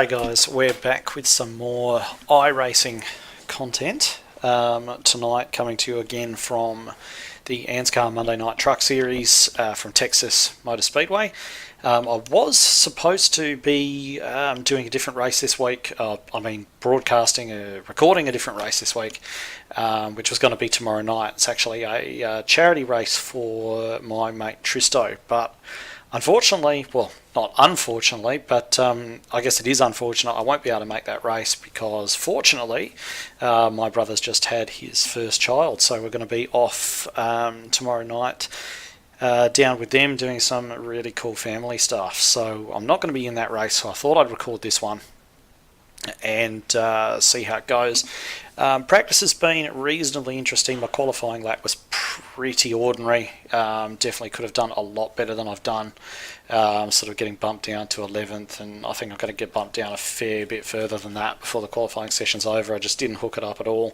G'day guys, we're back with some more iRacing content tonight, coming to you again from the ANZCAR Monday Night Truck Series from Texas Motor Speedway. I was supposed to be doing a different race this week, recording a different race this week, which was going to be tomorrow night. It's actually a charity race for my mate Tristo, but unfortunately, well, not unfortunately, but I guess it is unfortunate, I won't be able to make that race because, fortunately, my brother's just had his first child, so we're going to be off tomorrow night down with them doing some really cool family stuff. So I'm not going to be in that race, so I thought I'd record this one and see how it goes. Practice has been reasonably interesting. My qualifying lap was pretty ordinary. Definitely could have done a lot better than I've done. Sort of getting bumped down to 11th, and I think I'm going to get bumped down a fair bit further than that before the qualifying session's over. I just didn't hook it up at all.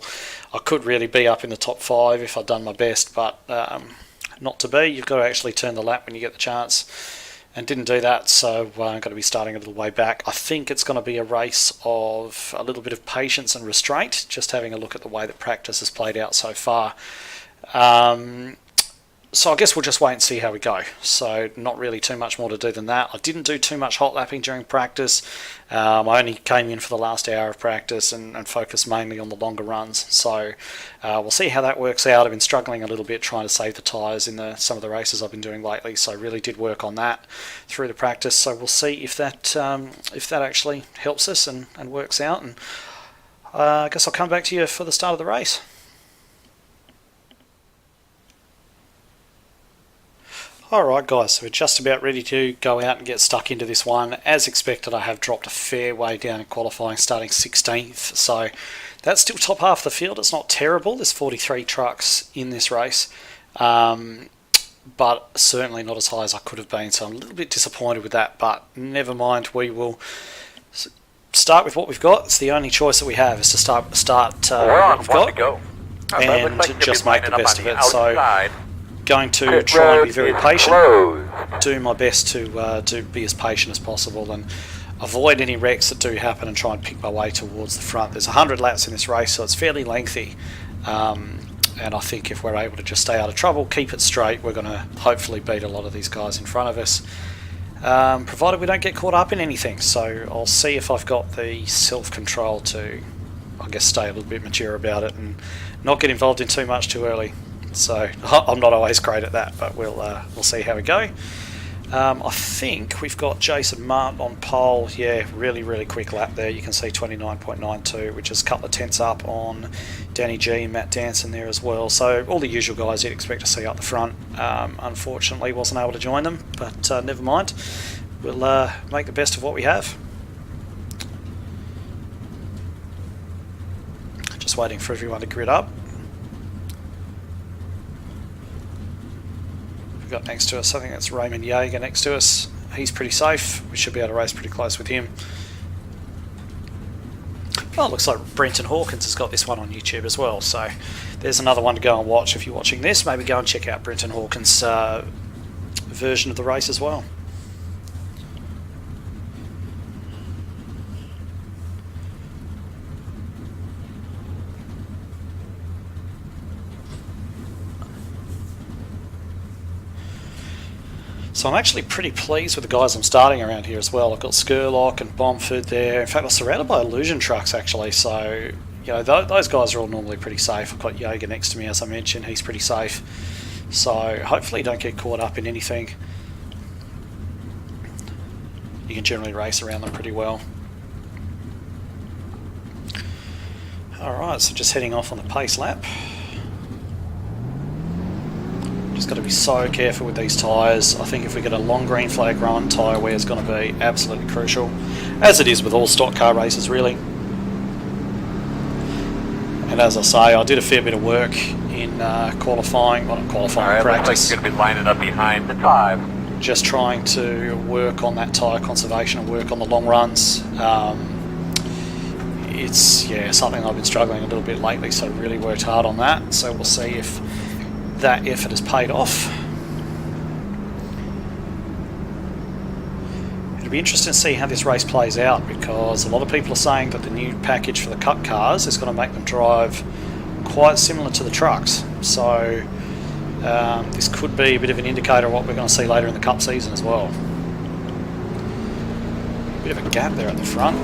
I could really be up in the top 5 if I'd done my best, but not to be. You've got to actually turn the lap when you get the chance, and didn't do that, so I'm going to be starting a little way back. I think it's going to be a race of a little bit of patience and restraint, just having a look at the way that practice has played out so far. So I guess we'll just wait and see how we go. So not really too much more to do than that. I didn't do too much hot lapping during practice. I only came in for the last hour of practice and focused mainly on the longer runs. So we'll see how that works out. I've been struggling a little bit trying to save the tyres in some of the races I've been doing lately. So I really did work on that through the practice. So we'll see if that actually helps us and works out. And I guess I'll come back to you for the start of the race. Alright guys, so we're just about ready to go out and get stuck into this one. As expected, I have dropped a fair way down in qualifying, starting 16th, so that's still top half of the field. It's not terrible. There's 43 trucks in this race, but certainly not as high as I could have been, so I'm a little bit disappointed with that, but never mind. We will start with what we've got. It's the only choice that we have, is to start what we've got and just make the best of it. So going to try and be very patient, do my best to be as patient as possible and avoid any wrecks that do happen and try and pick my way towards the front. There's 100 laps in this race, so it's fairly lengthy, and I think if we're able to just stay out of trouble, keep it straight, we're going to hopefully beat a lot of these guys in front of us, provided we don't get caught up in anything. So I'll see if I've got the self-control to, I guess, stay a little bit mature about it and not get involved in too much too early. So I'm not always great at that, but we'll see how we go. I think we've got Jason Martin on pole. Yeah, really quick lap there. You can see 29.92, which is a couple of tenths up on Danny G and Matt Danson there as well. So all the usual guys you'd expect to see up the front. Unfortunately, wasn't able to join them, but never mind. We'll make the best of what we have. Just waiting for everyone to grid up. Got next to us, I think that's Raymond Yeager next to us. He's pretty safe. We should be able to race pretty close with him. Oh, it looks like Brenton Hawkins has got this one on YouTube as well, so there's another one to go and watch. If you're watching this, maybe go and check out Brenton Hawkins' version of the race as well. So I'm actually pretty pleased with the guys I'm starting around here as well. I've got Skurlock and Bomford there. In fact, I'm surrounded by Illusion trucks actually, so you know those guys are all normally pretty safe. I've got Yeager next to me, as I mentioned. He's pretty safe. So hopefully you don't get caught up in anything. You can generally race around them pretty well. Alright, so just heading off on the pace lap. Just got to be so careful with these tyres. I think if we get a long green flag run, tyre wear is going to be absolutely crucial, as it is with all stock car races really. And as I say, I did a fair bit of work in qualifying, well not qualifying, practice. Looks like you're going to be lining up behind the 5. Just trying to work on that tyre conservation and work on the long runs. It's something I've been struggling a little bit lately, so really worked hard on that. So we'll see if that effort has paid off. be interesting to see how this race plays out, because a lot of people are saying that the new package for the Cup cars is going to make them drive quite similar to the trucks. So this could be a bit of an indicator of what we're going to see later in the Cup season as well. Bit of a gap there at the front.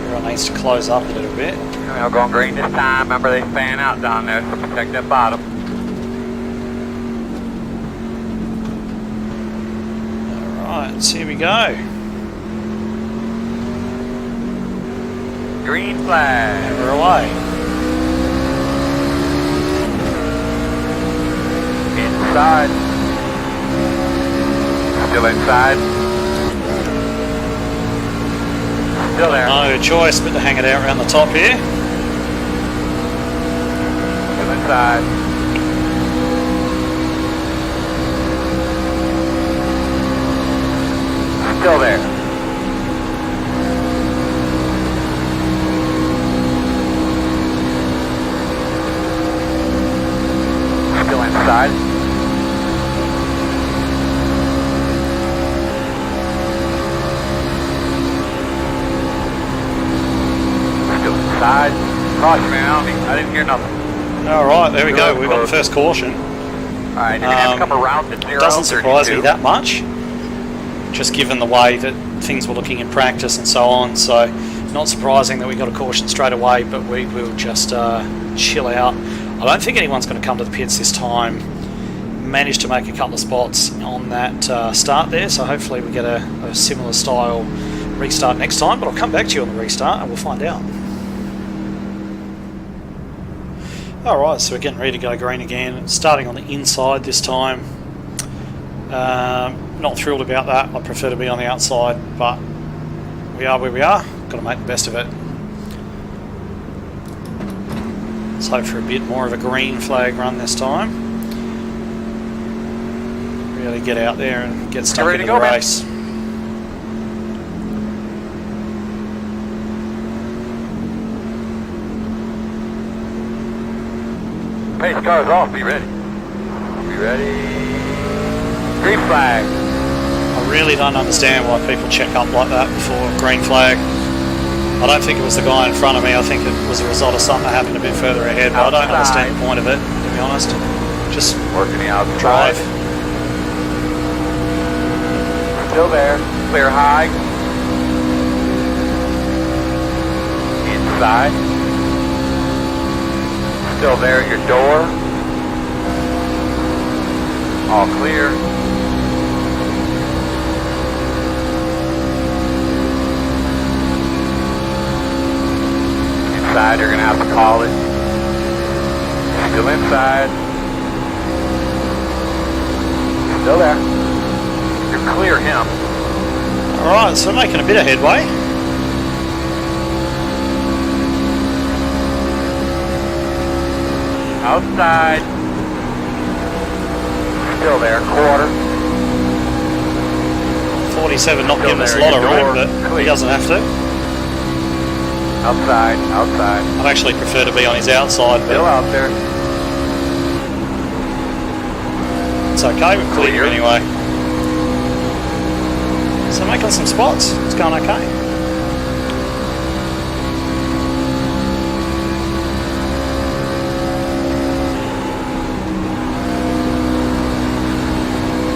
Everyone needs to close up a little bit. We're going green this time. Remember, they fan out down there, so protect that bottom. Alright, so here we go. Green flag. And we're away. Inside. Still inside. Still there. No choice but to hang it out around the top here. Still inside. Still there. Still inside. Still inside. Caution, man. I didn't hear nothing. Alright, there we go. We've got the first caution. Alright, you're going to have to come around to 0. Doesn't surprise me 32. that much, just given the way that things were looking in practice and so on. So not surprising that we got a caution straight away, but we will just chill out. I don't think anyone's going to come to the pits this time. Managed to make a couple of spots on that start there, so hopefully we get a similar style restart next time, but I'll come back to you on the restart and we'll find out. Alright, so we're getting ready to go green again, starting on the inside this time. Not thrilled about that. I prefer to be on the outside, but we are where we are. Got to make the best of it. Let's hope for a bit more of a green flag run this time. Really get out there and get stuck into the race. Pace car's off. Be ready. Be ready. Green flag. I really don't understand why people check up like that before green flag. I don't think it was the guy in front of me. I think it was a result of something that happened a bit further ahead. But I don't understand the point of it, to be honest. Just working the outside. Drive. Still there. Clear high. Inside. Still there at your door. All clear. Inside, you're going to have to call it. Still inside. Still there. You're clear him. Alright, so we're making a bit of headway. Outside. Still there, quarter. 47 not Still giving us a there, lot of your room, door but clear. he doesn't have to. Outside, outside. I'd actually prefer to be on his outside, Still but out there. it's okay, we're clear anyway. So making some spots, it's going okay.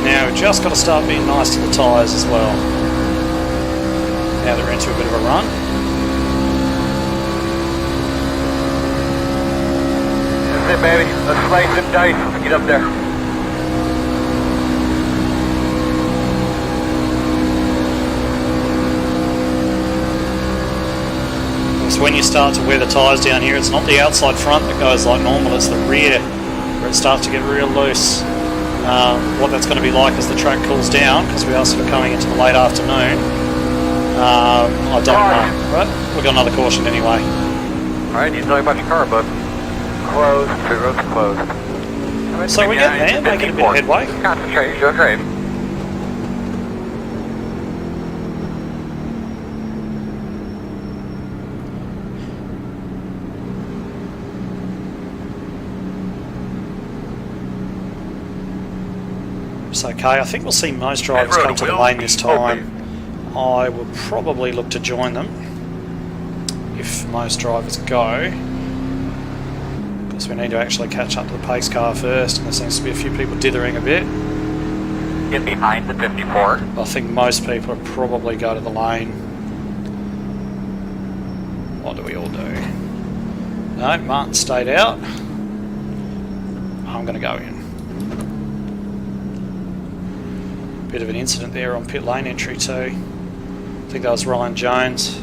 Now we've just got to start being nice to the tyres as well. Now they're into a bit of a run. That's it, baby. Let's slice some dice. Let's get up there. So when you start to wear the tyres down here, it's not the outside front that goes like normal, it's the rear where it starts to get real loose. What that's going to be like as the track cools down, because we are sort of coming into the late afternoon, I don't know. But we've got another caution anyway. Alright, you tell me about your car, bud. Closed. Two roads closed. So we're getting there, making a bit of headway. Concentrate, you're doing great. That's okay. I think we'll see most drivers come to the lane this time. I will probably look to join them if most drivers go, because we need to actually catch up to the pace car first, and there seems to be a few people dithering a bit. Get behind the 54. I think most people will probably go to the lane. What do we all do? No, Martin stayed out. I'm going to go in. Bit of an incident there on pit lane entry too. I think that was Ryan Jones.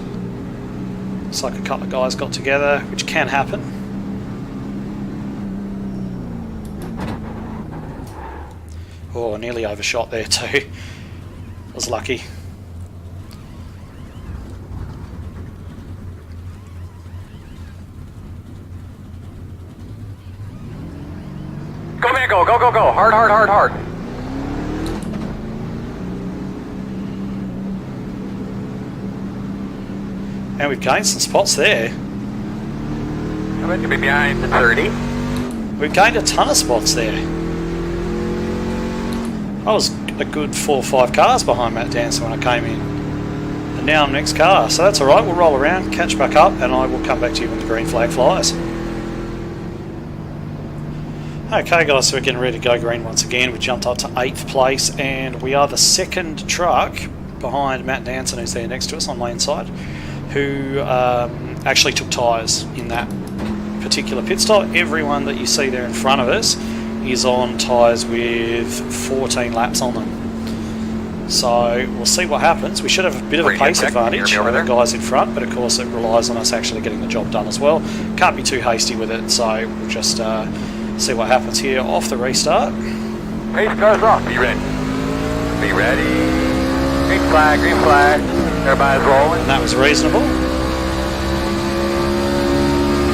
Looks like a couple of guys got together, which can happen. Oh, I nearly overshot there too. I was lucky. Go man, go, go, go, go. Hard, hard, hard, hard. And we've gained some spots there. I bet you'll be behind the 30. We've gained a ton of spots there. I was a good 4 or 5 cars behind Matt Dancer when I came in. And now I'm next car. So that's alright, we'll roll around, catch back up, and I will come back to you when the green flag flies. Okay guys, so we're getting ready to go green once again. We jumped up to 8th place, and we are the second truck behind Matt Danson, who's there next to us on lane side, who actually took tyres in that particular pit stop. Everyone that you see there in front of us is on tyres with 14 laps on them. So we'll see what happens. We should have a bit of a pace advantage over the guys in front, but of course it relies on us actually getting the job done as well. Can't be too hasty with it, so we'll just see what happens here off the restart. Pace car's off. Be ready. Be ready. Green flag, green flag. Everybody's rolling. And that was reasonable.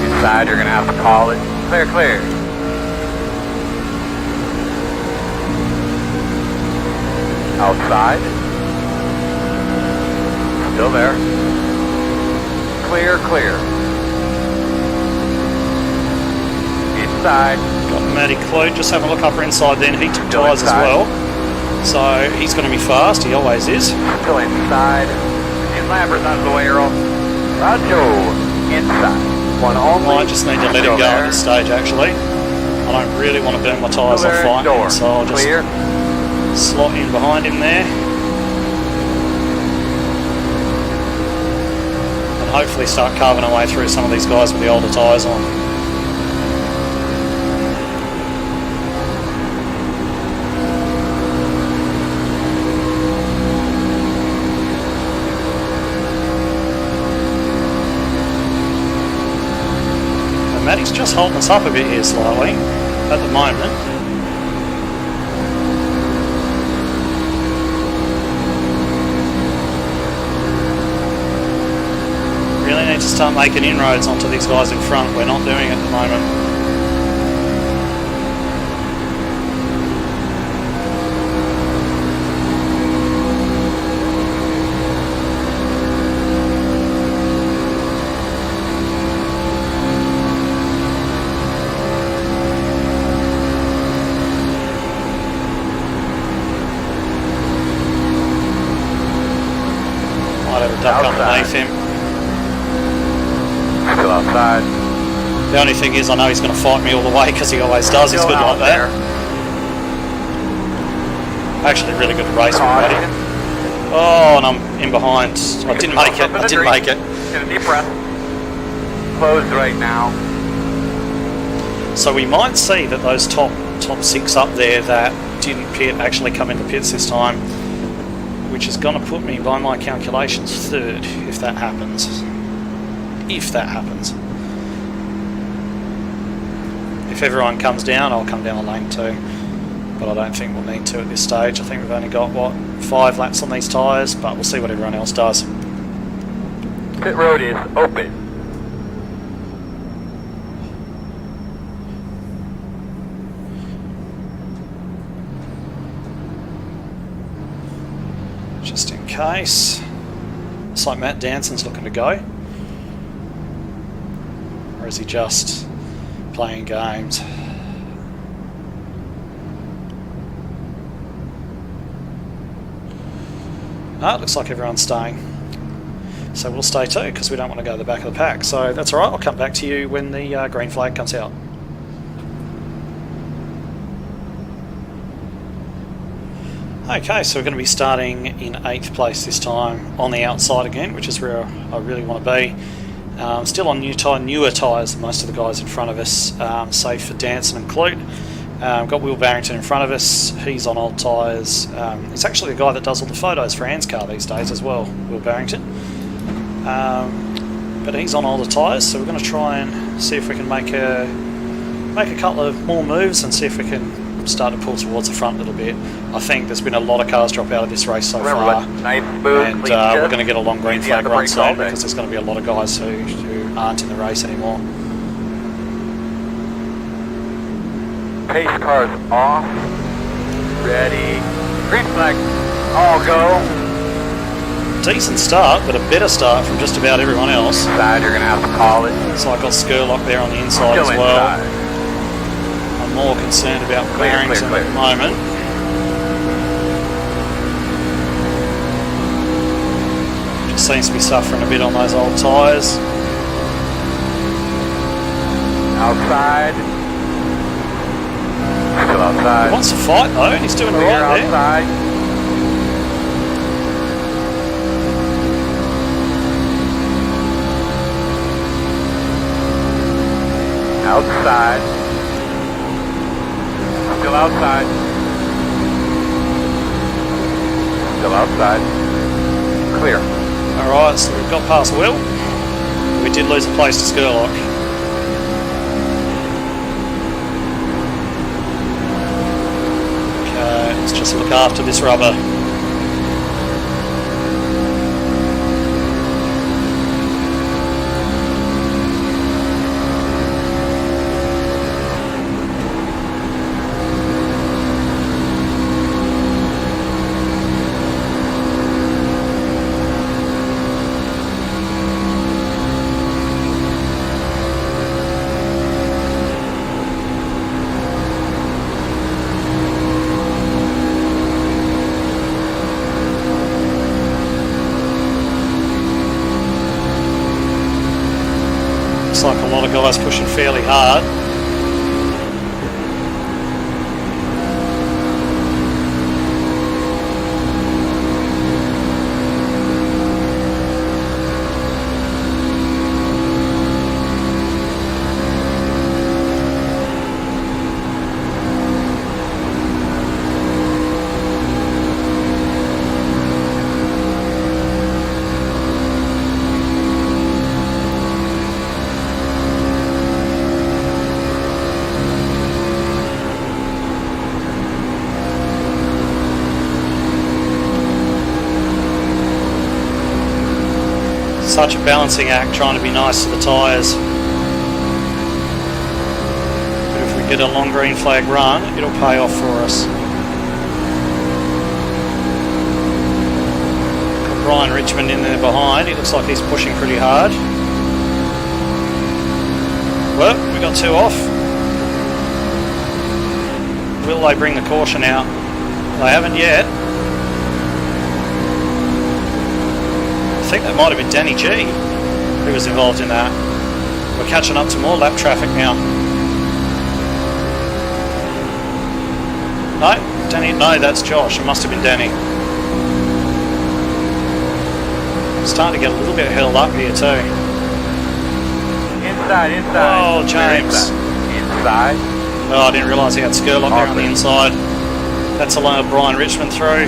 Inside, you're going to have to call it. Clear, clear. Outside. Still there. Clear, clear. Inside. Got Matty Clue, just having a look upper inside then. He took tyres as well. So he's going to be fast, he always is. Still inside. In Lambert's out of the way, Earl. Rajo, inside. One only. I just need to let him go at this stage actually. I don't really want to burn my tyres off fighting, so I'll just slot in behind him there. And hopefully start carving our way through some of these guys with the older tyres on. Matty's just holding us up a bit here slightly at the moment. Really need to start making inroads onto these guys in front. We're not doing it at the moment. Duck underneath him. Still outside. The only thing is I know he's going to fight me all the way because he always does. He's good like that. Actually really good at racing already. Oh, and I'm in behind. I didn't make it. I didn't make it. Get a deep breath. Closed right now. So we might see that those top 6 up there that didn't pit actually come into pits this time, which is going to put me, by my calculations, 3rd, if that happens. If that happens. If everyone comes down, I'll come down the lane too. But I don't think we'll need to at this stage. I think we've only got, 5 laps on these tyres, but we'll see what everyone else does. Pit road is open. Just in case. Looks like Matt Danson's looking to go. Or is he just playing games? Ah, it looks like everyone's staying. So we'll stay too, because we don't want to go to the back of the pack. So that's alright, I'll come back to you when the green flag comes out. Okay, so we're going to be starting in 8th place this time, on the outside again, which is where I really want to be. Still on newer tyres than most of the guys in front of us, save for Danson and Clute. Got Will Barrington in front of us, he's on old tyres. He's actually the guy that does all the photos for ANZCAR these days as well, Will Barrington. But he's on older tyres, so we're going to try and see if we can make a couple of more moves and see if we can start to pull towards the front a little bit. I think there's been a lot of cars drop out of this race so far, and we're going to get a long green flag run soon because there's going to be a lot of guys who aren't in the race anymore. Pace cars off. Ready. Green flag. All go. Decent start, but a better start from just about everyone else. Side, you're going to have to call it. So I've got Skurlock there on the inside Still as well. Inside. I'm more concerned about Barrington clear. at the moment. Just seems to be suffering a bit on those old tyres. Outside. Still outside. He wants to fight though, he's doing Clear alright there. outside. Outside. Still outside. Still outside. Clear. Alright, so we've got past Will. We did lose a place to Skurlock. Okay, let's just look after this rubber. Like a lot of guys pushing fairly hard. Such a balancing act trying to be nice to the tyres. But if we get a long green flag run, it'll pay off for us. Got Brian Richmond in there behind, he looks like he's pushing pretty hard. Well, we got two off. Will they bring the caution out? They haven't yet. I think that might have been Danny G who was involved in that. We're catching up to more lap traffic now. No, Danny, no, that's Josh. It must have been Danny. Starting to get a little bit held up here too. Inside. Oh, James. Inside. Oh, I didn't realise he had Skurlock there on the inside. That's allowed Brian Richmond through.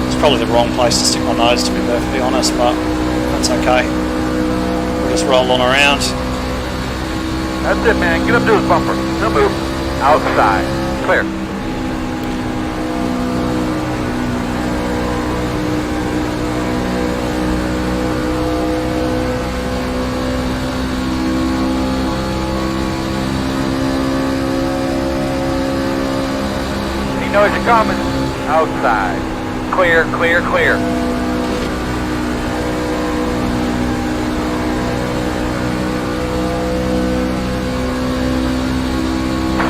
It's probably the wrong place to stick my nose, to be perfectly honest, but that's okay. We'll just roll on around. That's it, man. Get up to his bumper. No move. Outside. Clear. He knows you're coming. Outside. Clear.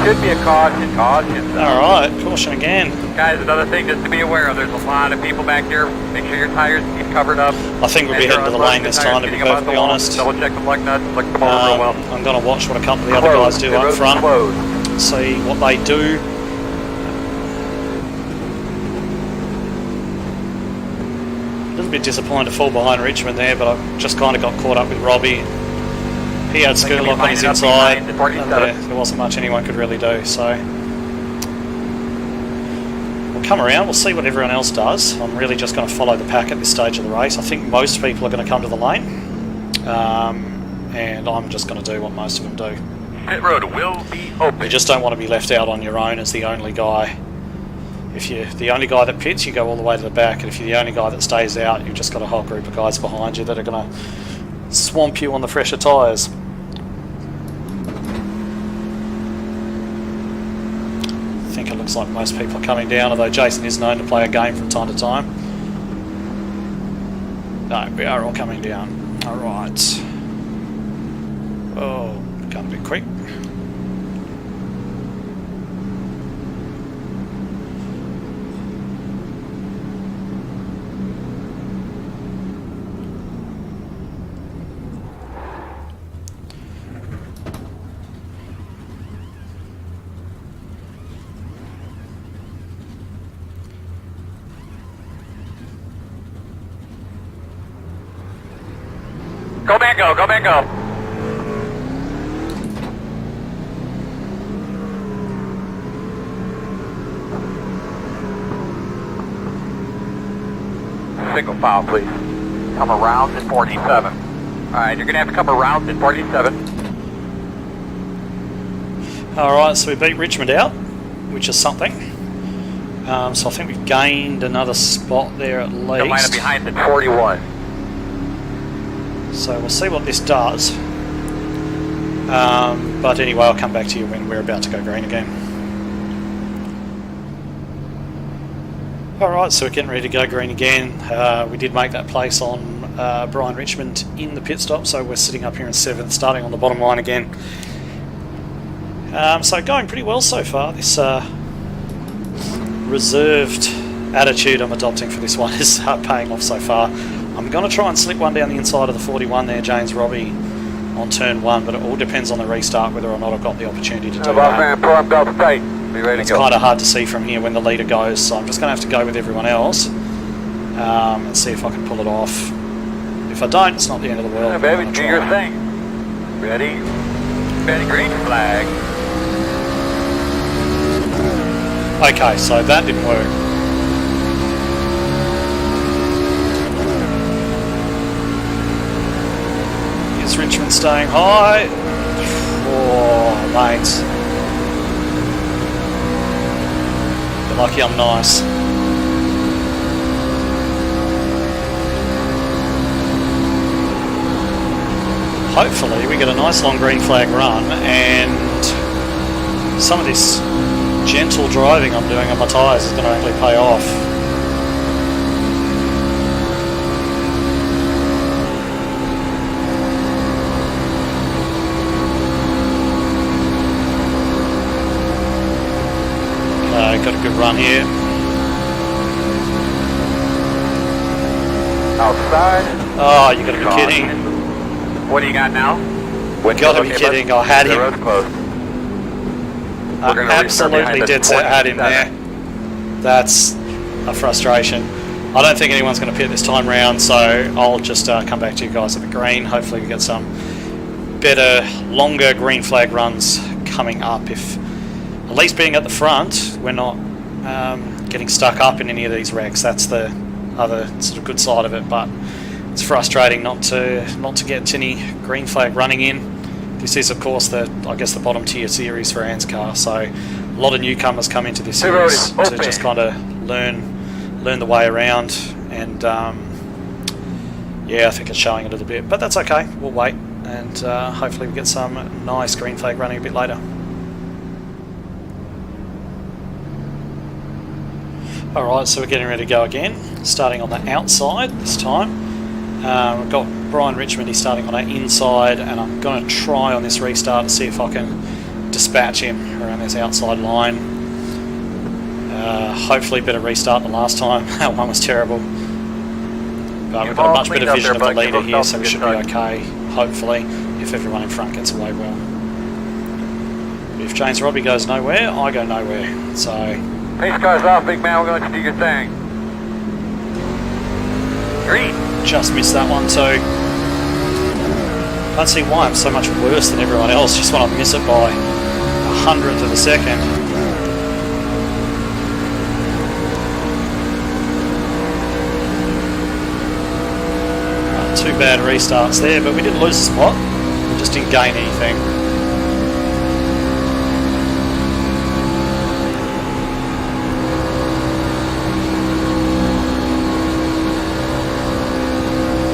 should be a caution. Caution. Alright, caution again. Guys, another thing just to be aware of, there's a lot of people back here. Make sure your tires keep covered up. I think we'll be heading to the lane this time, to be perfectly honest. Double check the lug nuts, look them over real well. I'm going to watch what a couple of the other guys do up front. See what they do. A little bit disappointed to fall behind Richmond there, but I just kind of got caught up with Robbie. He had Skurlock on his inside, and there wasn't much anyone could really do, so we'll come around, we'll see what everyone else does. I'm really just going to follow the pack at this stage of the race. I think most people are going to come to the lane, and I'm just going to do what most of them do. Pit road will be open. You just don't want to be left out on your own as the only guy. If you're the only guy that pits, you go all the way to the back, and if you're the only guy that stays out, you've just got a whole group of guys behind you that are going to swamp you on the fresher tyres. I think it looks like most people are coming down, although Jason is known to play a game from time to time. No, we are all coming down. Alright. Oh, going a bit quick. Go back, go back, go. Single file, please. Come around at 47. Alright, you're going to have to come around at 47. Alright, so we beat Richmond out, which is something. So I think we've gained another spot there at least. The line up behind at 41. So we'll see what this does. But anyway, I'll come back to you when we're about to go green again. Alright, so we're getting ready to go green again. We did make that place on Brian Richmond in the pit stop, so we're sitting up here in 7th, starting on the bottom line again. So going pretty well so far. This reserved attitude I'm adopting for this one is paying off so far. I'm going to try and slip one down the inside of the 41 there, James Robbie, on turn 1, but it all depends on the restart whether or not I've got the opportunity to do that. It's kind of hard to see from here when the leader goes, so I'm just going to have to go with everyone else and see if I can pull it off. If I don't, it's not the end of the world. Yeah, baby, do your thing. Ready? Ready, green flag. Okay, so that didn't work. Richmond staying high. Oh, mate. You're lucky I'm nice. Hopefully we get a nice long green flag run, and some of this gentle driving I'm doing on my tyres is going to actually pay off. Got a good run here. Outside. Oh, you gotta be kidding. What do you got now? You gotta be kidding. I had him. Absolutely dead set had him there. That's a frustration. I don't think anyone's going to pit this time round, so I'll just come back to you guys at the green. Hopefully we get some better, longer green flag runs coming up. If at least being at the front, we're not getting stuck up in any of these wrecks. That's the other sort of good side of it, but it's frustrating not to get any green flag running in. This is, of course, I guess the bottom tier series for ANZCAR, so a lot of newcomers come into this series to just kind of learn the way around, and yeah, I think it's showing a little bit, but that's okay. We'll wait, and hopefully we get some nice green flag running a bit later. Alright, so we're getting ready to go again, starting on the outside this time. We've got Brian Richmond, he's starting on our inside, and I'm going to try on this restart to see if I can dispatch him around this outside line. Hopefully a better restart than last time. That one was terrible. But we've got a much better vision of the leader here, so we should be okay, hopefully, if everyone in front gets away well. But if James Robbie goes nowhere, I go nowhere. So Pace car's off, big man. We're going to do your thing. Green. just missed that one too. Don't see why I'm so much worse than everyone else, just when I miss it by a hundredth of a second. Two bad restarts there, but we didn't lose a spot. We just didn't gain anything.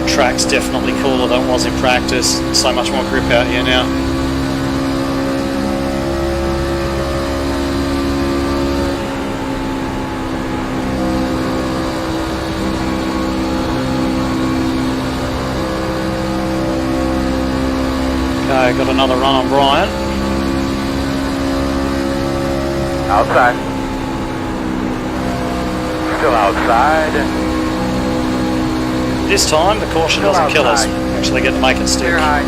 Track's definitely cooler than it was in practice. So much more grip out here now. Okay, got another run on Brian. Outside. Still outside. This time the caution doesn't kill us. Actually get to make it stick. Clear high.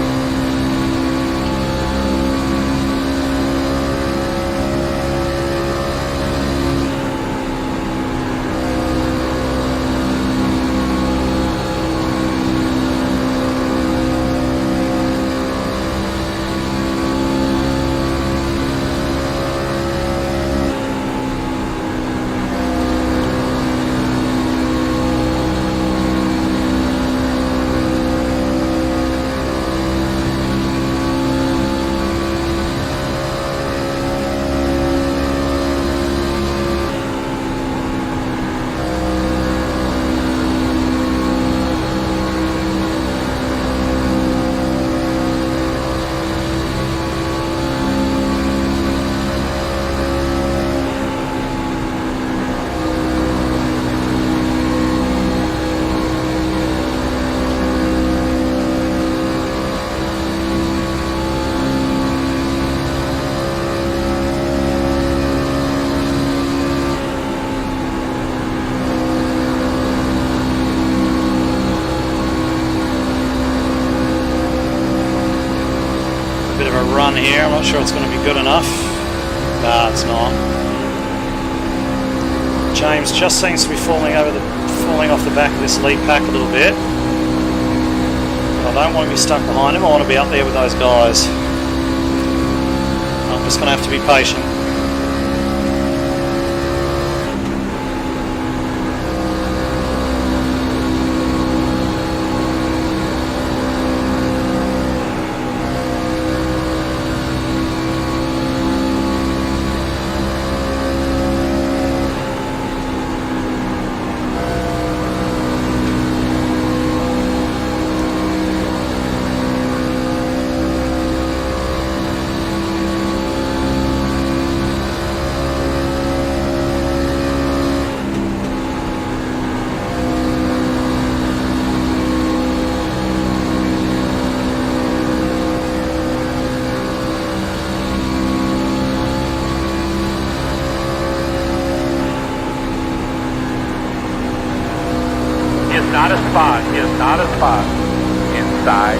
Run here, I'm not sure it's going to be good enough. Nah, it's not. James just seems to be falling off the back of this lead pack a little bit. I don't want to be stuck behind him, I want to be up there with those guys. I'm just going to have to be patient. Not a spot. Is not a spot. Inside.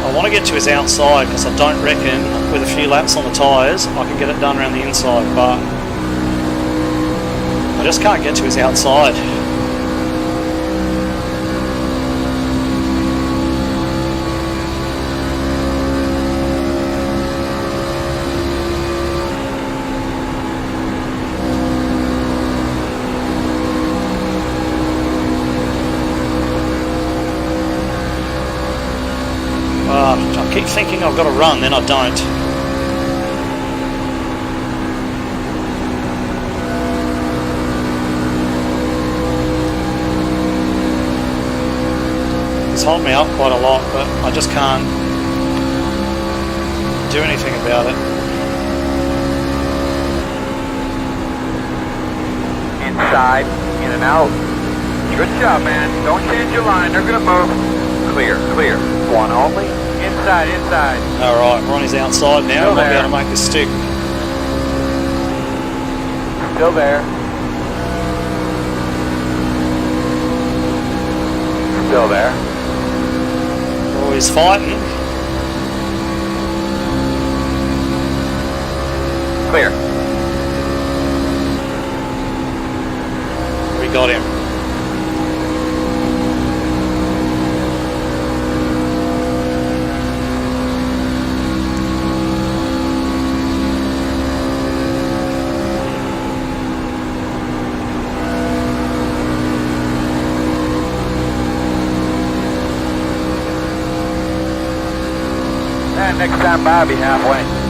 I want to get to his outside because I don't reckon with a few laps on the tyres I can get it done around the inside, but I just can't get to his outside. I keep thinking I've got to run, then I don't. holding me up quite a lot, but I just can't do anything about it. Inside, in and out. Good job, man. Don't change your line. They're going to move. Clear, clear. One only. Inside, inside. Alright, Ronnie's outside now. Still Might be there. able to make this stick. Still there. Still there. Oh, he's fighting. Clear. We got him. And next time by, I'll be halfway.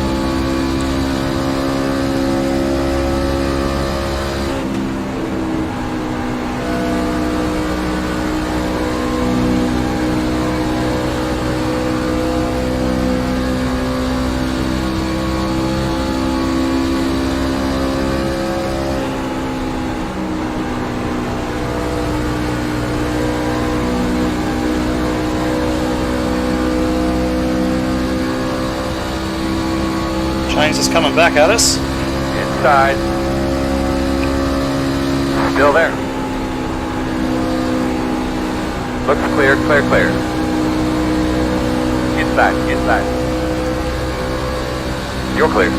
James is coming back at us. Inside. Still there. Looks clear, clear, clear. Inside, inside. You're clear.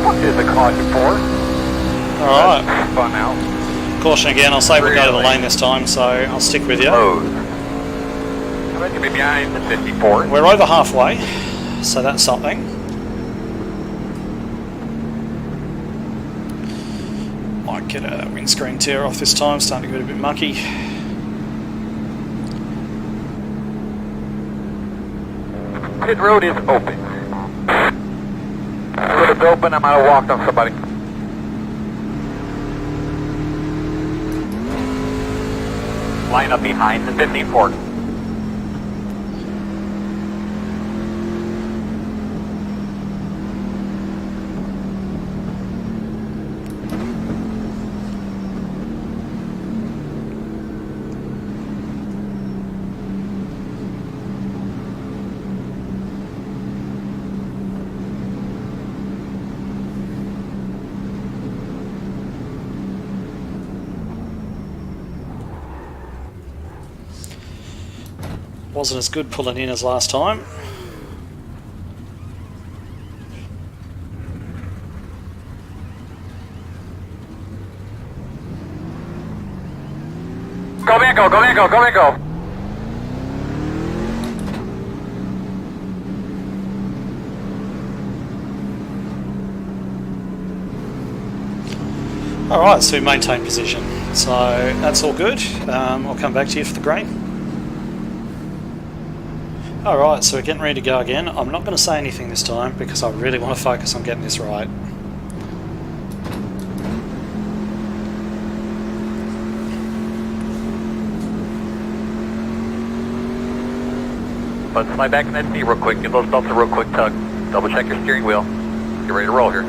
What is the caution for? Alright. Fun now. Caution again. I'll say we'll go to the Really? lane this time, so I'll stick with you. Close. I bet you'll be behind the 54. We're over halfway, so that's something. Might get a windscreen tear off this time, starting to get a bit mucky. Pit road is open. The road is open, I might have walked on somebody. Line up behind the 54. Wasn't as good pulling in as last time. Go, man, go, go, man, go, go, man, go. Alright, so we maintain position. So that's all good. I'll come back to you for the green. Alright, so we're getting ready to go again. I'm not going to say anything this time because I really want to focus on getting this right. Let's slide back in that seat real quick. Give those belts a real quick tug. Double check your steering wheel. Get ready to roll here.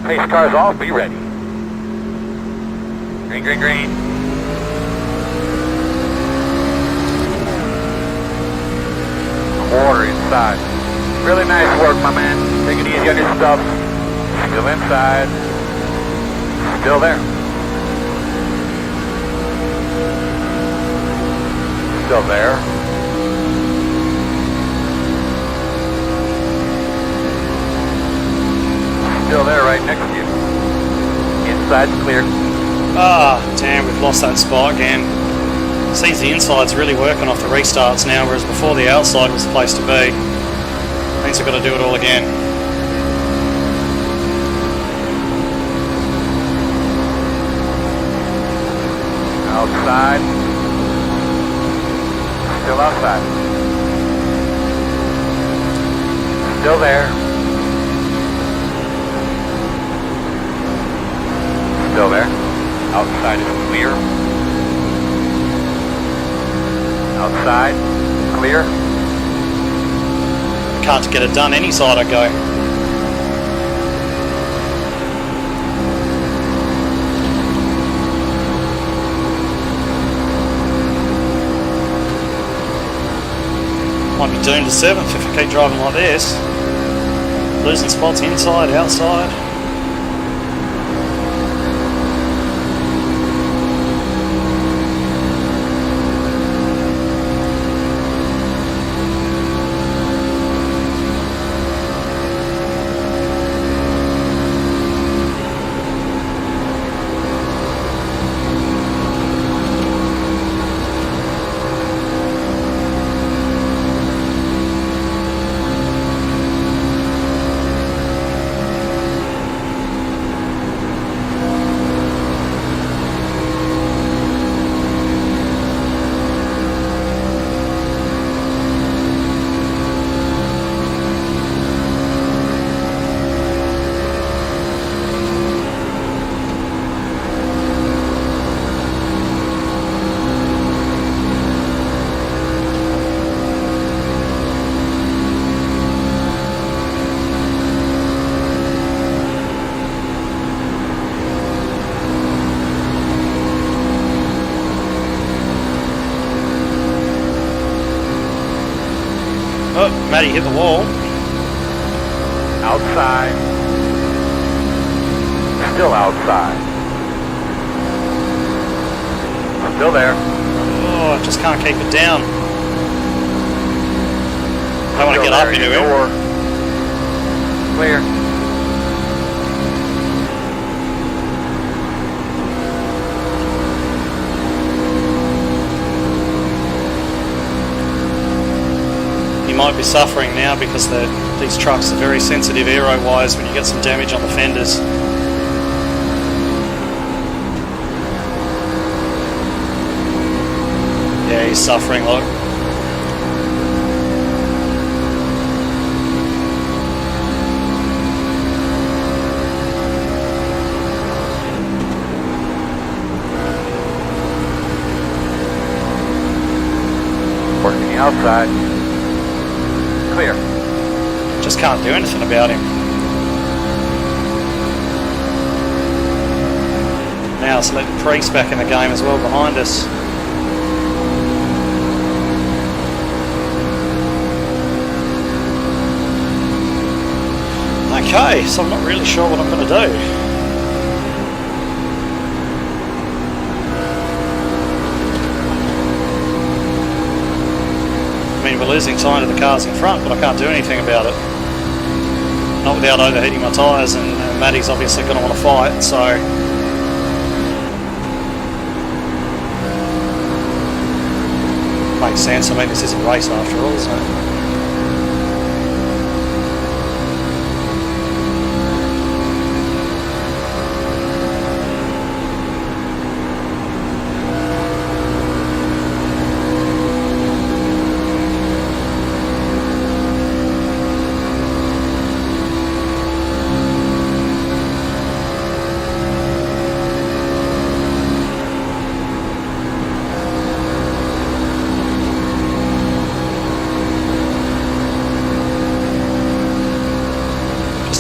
Pace car's off. Be ready. Green, green, green. Quarter inside. Really nice work, my man. Take it easy on your stuff. Still inside. Still there. Still there. Still there, right next to you. Inside's clear. Ah, damn, we've lost that spot again. Seems the inside's really working off the restarts now, whereas before the outside was the place to be. Means we've got to do it all again. Outside. Still there. Still there. Outside is clear. Outside, clear. Can't get it done any side I go. Might be doomed to 7th if I keep driving like this. Losing spots inside, outside. Oh, Matty hit the wall. Outside. Still outside. Still there. Oh, I just can't keep it down. I want to get up into it. Clear. You might be suffering now because these trucks are very sensitive aero-wise when you get some damage on the fenders. Yeah, he's suffering, look. Working outside. Clear. Just can't do anything about him. Now it's letting Priest back in the game as well behind us. Okay, so I'm not really sure what I'm going to do. I mean, we're losing time to the cars in front, but I can't do anything about it. Not without overheating my tyres, and Matty's obviously going to want to fight, so... Makes sense. I mean, this is a race after all, isn't it?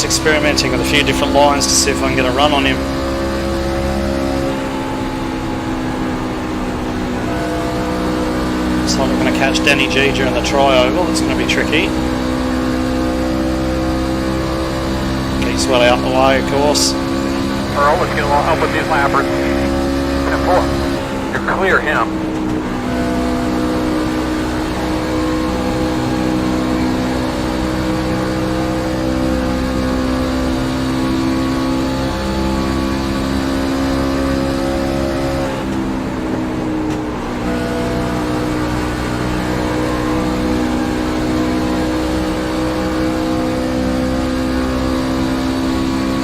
Experimenting with a few different lines to see if I can get a run on him. Looks like we're going to catch Danny G during the tri-oval. That's going to be tricky. Keeps well out the way, of course. Earl, let's get a little help with these lappers. 10-4. You're clear him.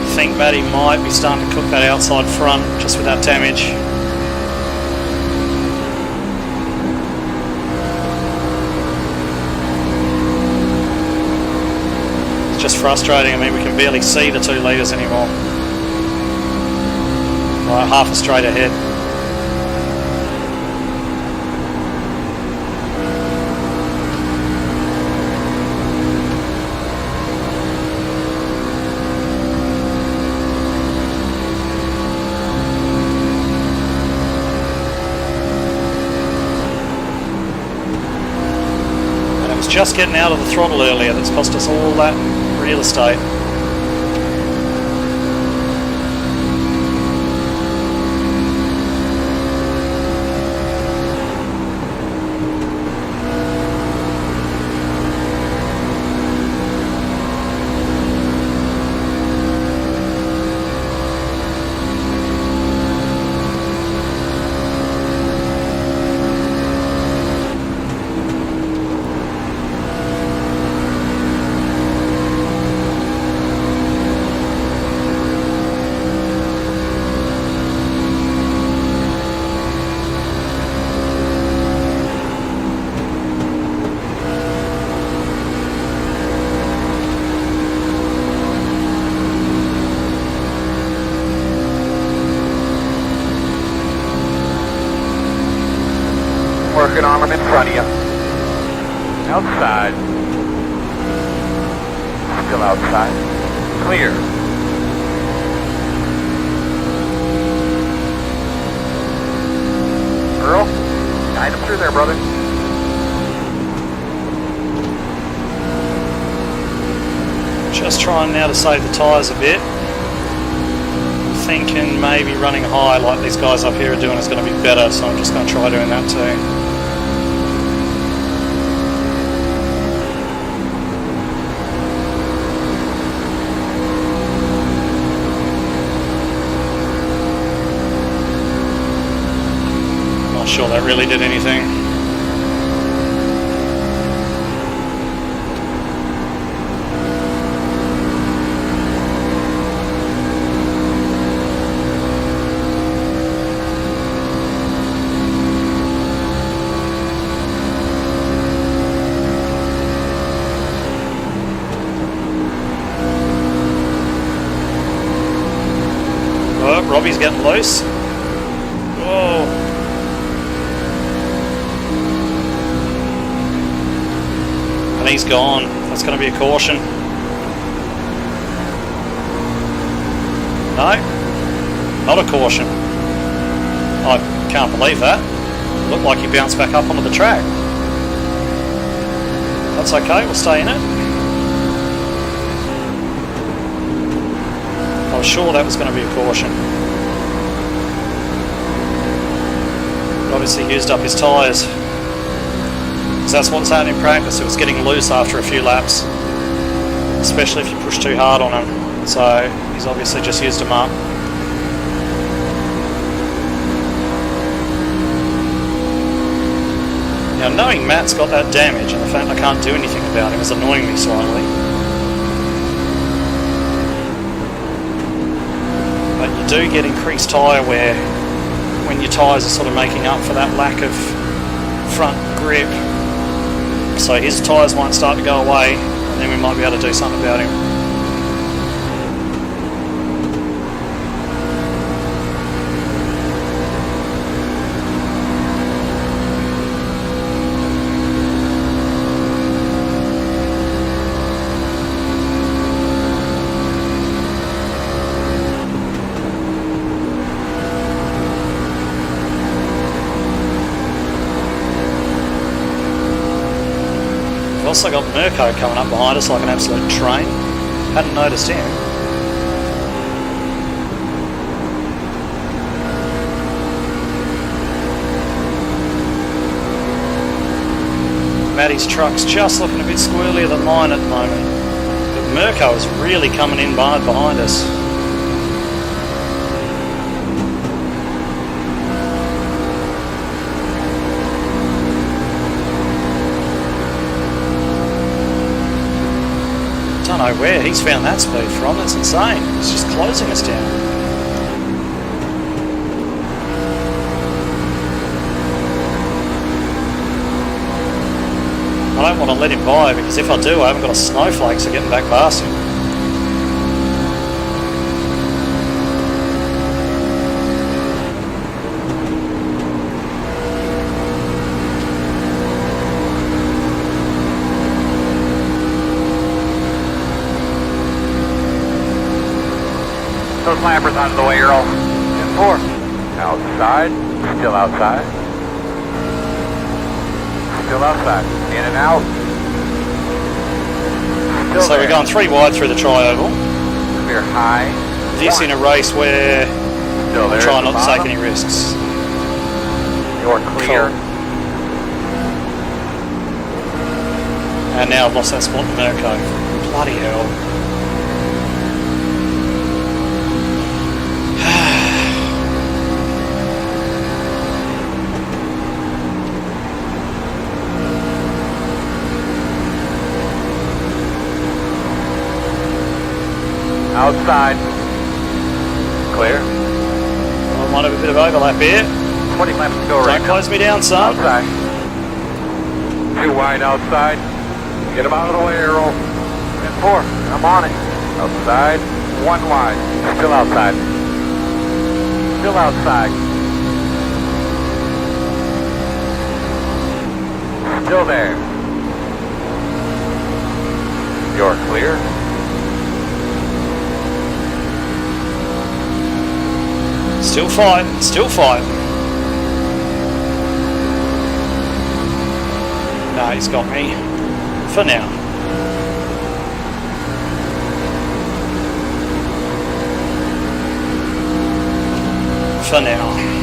I think Matty might be starting to cook that outside front just with that damage. is frustrating. I mean, we can barely see the 2 litres anymore. Right, half a straight ahead. Just getting out of the throttle earlier that's cost us all that real estate. Working on them in front of you. Outside. Still outside. Clear. Earl, guide them through there, brother. Just trying now to save the tyres a bit. Thinking maybe running high like these guys up here are doing is going to be better, so I'm just going to try doing that too. Not sure that really did anything. Robbie's getting loose. Whoa. And he's gone. That's going to be a caution. No, not a caution. I can't believe that. Looked like he bounced back up onto the track. That's okay, we'll stay in it. I was sure that was going to be a caution. Obviously used up his tyres, because that's what's happened in practice. It was getting loose after a few laps, especially if you push too hard on him, so he's obviously just used them up. Now, knowing Matt's got that damage and the fact I can't do anything about him is annoying me slightly, but you do get increased tyre wear when your tyres are sort of making up for that lack of front grip. So his tyres might start to go away, and then we might be able to do something about him. We've also got Mirko coming up behind us like an absolute train. Hadn't noticed him. Matty's truck's just looking a bit squirrelier than mine at the moment. But Mirko is really coming in behind us. I don't know where he's found that speed from. That's insane. It's just closing us down. I don't want to let him by, because if I do, I haven't got a snowflake, so getting back past him. those lampers out of the way, Earl. 10-4. Outside. Still outside. Still outside. In and out. Still So there. we're going 3 wide through the tri-oval. Clear high. This in a race where Still there. I'm trying at the not to take bottom. any risks. You're clear. Cool. And now I've lost that spot in Mirko. Bloody hell. Outside. Clear. I might have a bit of overlap here. 20 laps to go right Don't now. close me down, son. Outside. Too wide outside. Get him out of the way, Earl. 10-4. I'm on it. Outside. 1 wide. Still outside. Still outside. Still there. You're clear. Still fighting, still fighting. No, he's got me. For now. For now.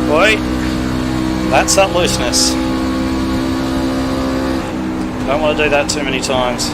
Boy, that's that looseness. Don't want to do that too many times.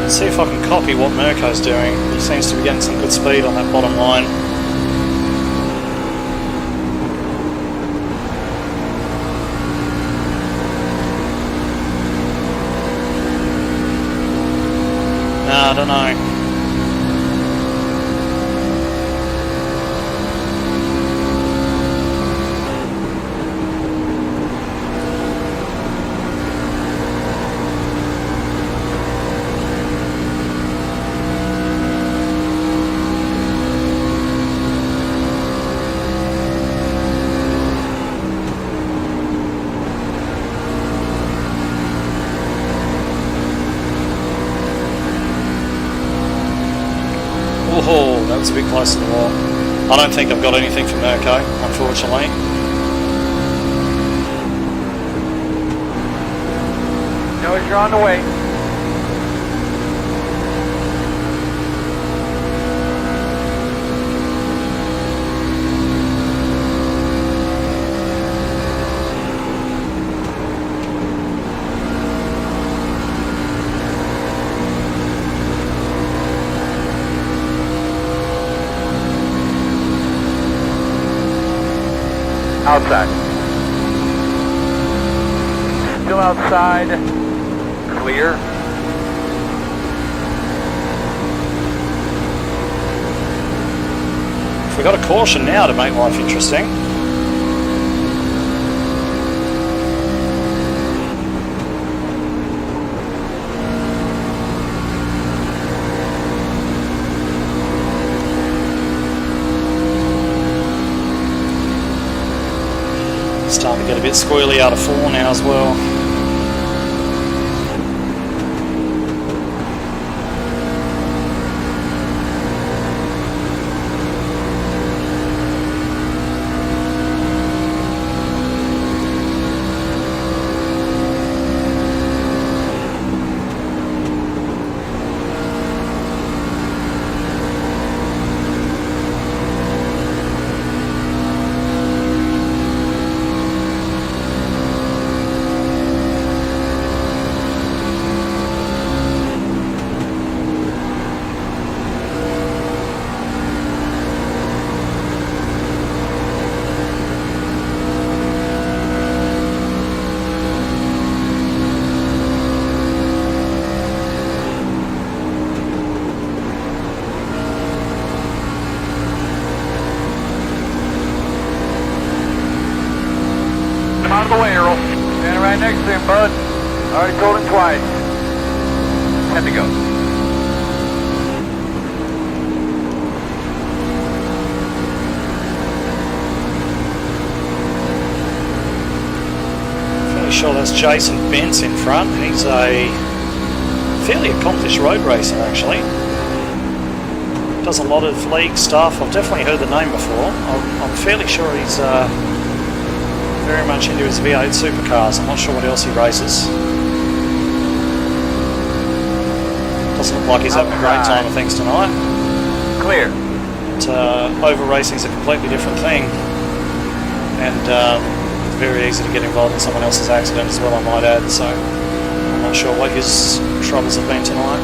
See if I can copy what Mirko's doing. He seems to be getting some good speed on that bottom line. Nah, I don't know. Oh, that was a bit close to the wall. I don't think I've got anything for Mirko, unfortunately. Knows you're on the way. Outside. Still outside. Clear. If we got a caution now to make life interesting. Starting to get a bit squealy out of 4 now as well. Out of the way, Earl. Standing right next to him, bud. Already told him twice. 10 to go. Fairly sure that's Jason Bentz in front. He's a fairly accomplished road racer, actually. Does a lot of league stuff. I've definitely heard the name before. I'm fairly sure he's very much into his V8 supercars. I'm not sure what else he races. Doesn't look like he's having a great time of things tonight. Clear. But over racing is a completely different thing, and it's very easy to get involved in someone else's accident as well, I might add. So I'm not sure what his troubles have been tonight.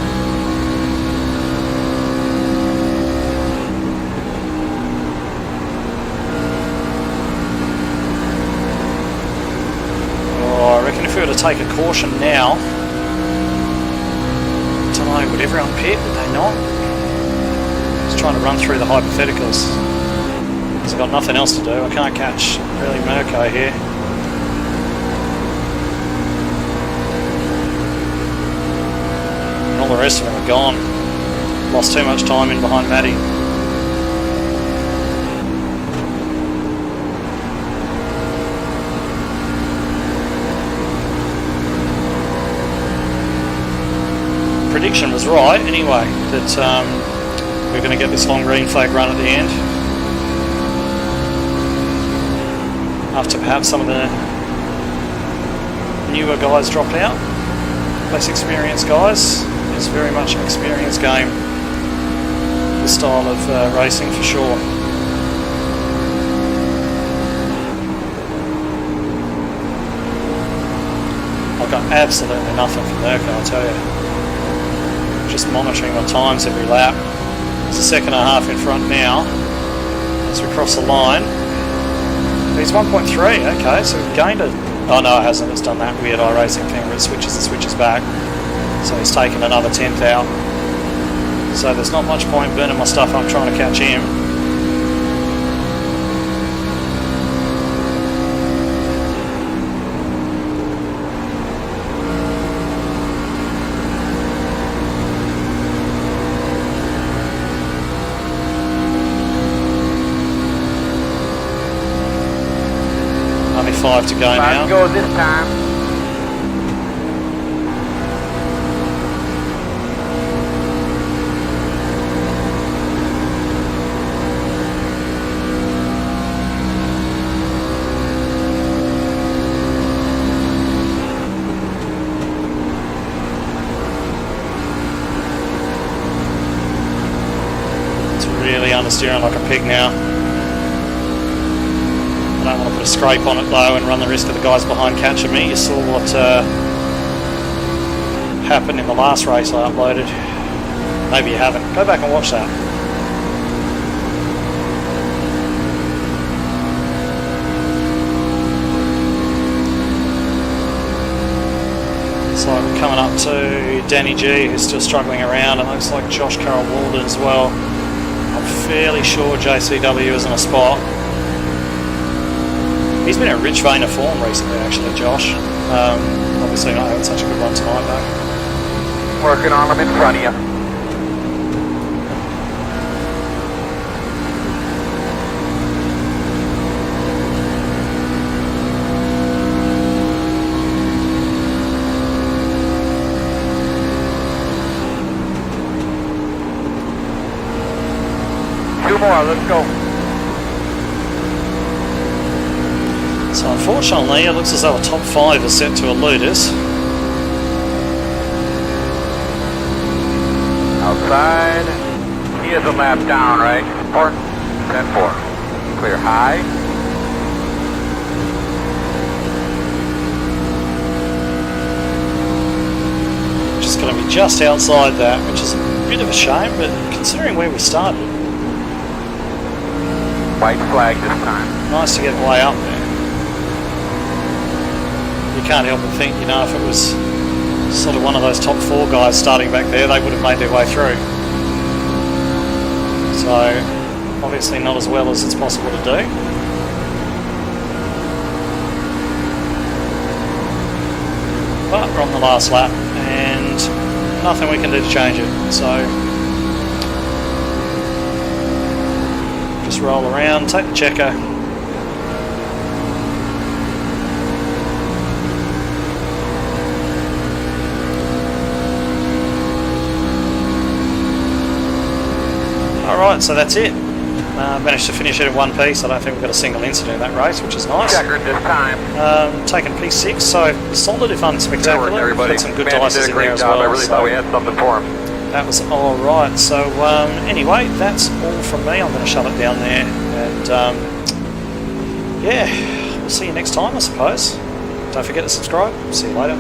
If we were to take a caution now, I don't know, would everyone pit? Would they not? Just trying to run through the hypotheticals. Because I've got nothing else to do. I can't catch really Mirko here. And all the rest of them are gone. Lost too much time in behind Matty. Prediction was right anyway, that we're going to get this long green flag run at the end, after perhaps some of the newer guys dropped out. Less experienced guys. It's very much an experienced game, this style of racing for sure. I've got absolutely nothing from Mirko, I'll tell you. Just monitoring my times every lap. There's a second and a half in front now as we cross the line. He's 1.3, okay, so we've gained it. Oh no, it hasn't, it's done that weird iRacing thing where it switches and switches back. So he's taken another 10th out. So there's not much point burning my stuff, I'm trying to catch him. Only 5 to go now. 5 to go this time. It's really understeering like a pig now. I don't want to put a scrape on it though and run the risk of the guys behind catching me. You saw what happened in the last race I uploaded. Maybe you haven't. Go back and watch that. So we're coming up to Danny G, who's still struggling around, and looks like Josh Carroll Walden as well. I'm fairly sure JCW is in a spot. He's been in a rich vein of form recently, actually, Josh. Obviously not having such a good one tonight, though. Working on them in front of you. 2 more, let's go. So unfortunately, it looks as though a top 5 is set to elude us. Outside. He is a lap down, right? 4, 10-4. Clear high. Just going to be just outside that, which is a bit of a shame, but considering where we started, White flag this time. nice to get way up there. You can't help but think, you know, if it was sort of one of those top 4 guys starting back there, they would have made their way through. So, obviously not as well as it's possible to do. But we're on the last lap, and nothing we can do to change it. So, just roll around, take the checker. Alright, so that's it. Managed to finish it in one piece. I don't think we've got a single incident in that race, which is nice. Checkered this time. Taken P6, so solid if unspectacular. Everybody. Got some good Man, dices did a in great there as job. well. I really so thought we had something for him. that was alright. So anyway, that's all from me. I'm going to shut it down there. And yeah, we'll see you next time, I suppose. Don't forget to subscribe. See you later.